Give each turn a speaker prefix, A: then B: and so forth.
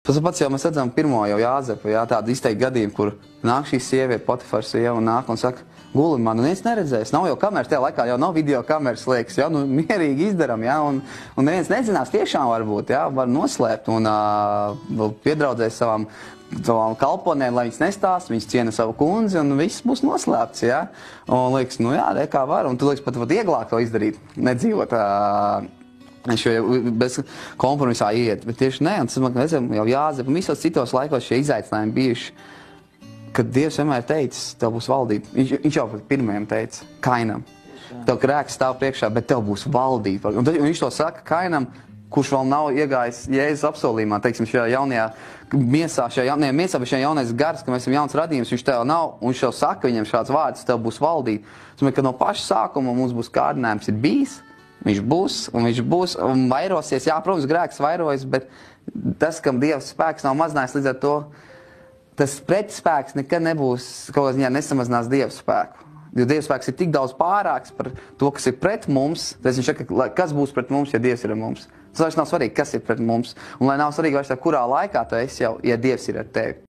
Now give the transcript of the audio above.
A: Tas pats jau mēs redzam pirmo jau Jāzepu, tādu izteikti gadījumu, kur nāk šī sieviete, Potifara sieva, un nāk un saka, guli man, un neviens neredzēs, nav jau kameras, tajā laikā jau nav video kameras, liekas, nu mierīgi izdaram, un neviens nezinās tiešām varbūt, var noslēpt, un vēl piedraudzēs savām kalponēm, lai viņas nestāst, viņas ciena savu kundzi, un viss būs noslēpts, un liekas, nu jā, kā var, un tu liekas pat vieglāk to izdarīt, nedzīvot, viņš jau bez kompromisā iet, bet tieši ne, un tas, mēs redzam, jau Jāzep, un visos citos laikos šie izaicinājumi bijuši, kad Dievs vienmēr teica, tev būs valdība. Viņš jau pirmajam teica, Kainam, tev grēks stāv priekšā, bet tev būs valdība. Un viņš to saka Kainam, kurš vēl nav iegājis Jēzus apsolījumā, teiksim, šajā jaunajā miesā, šajā jaunais gars, ka mēs esam jauns radījums, viņš tev nav, un viņš jau saka viņam šāds vārds, tev būs valdība. Es domāju, ka no paša sākuma mums būs kārdinājums ir bijis, viņš būs, un vairosies, jā, protams, grēks vairojas, bet tas, kam Dieva spēks nav mazinājis, līdz ar to, tas pretspēks nekad nebūs, kaut kā ziņā nesamazinās Dieva spēku. Jo Dieva spēks ir tik daudz pārāks par to, kas ir pret mums, tad viņš saka, kas būs pret mums, ja Dievs ir ar mums. Tas vairs nav svarīgi, kas ir pret mums, un lai nav svarīgi vairs tā, kurā laikā tu esi jau, ja Dievs ir ar tevi.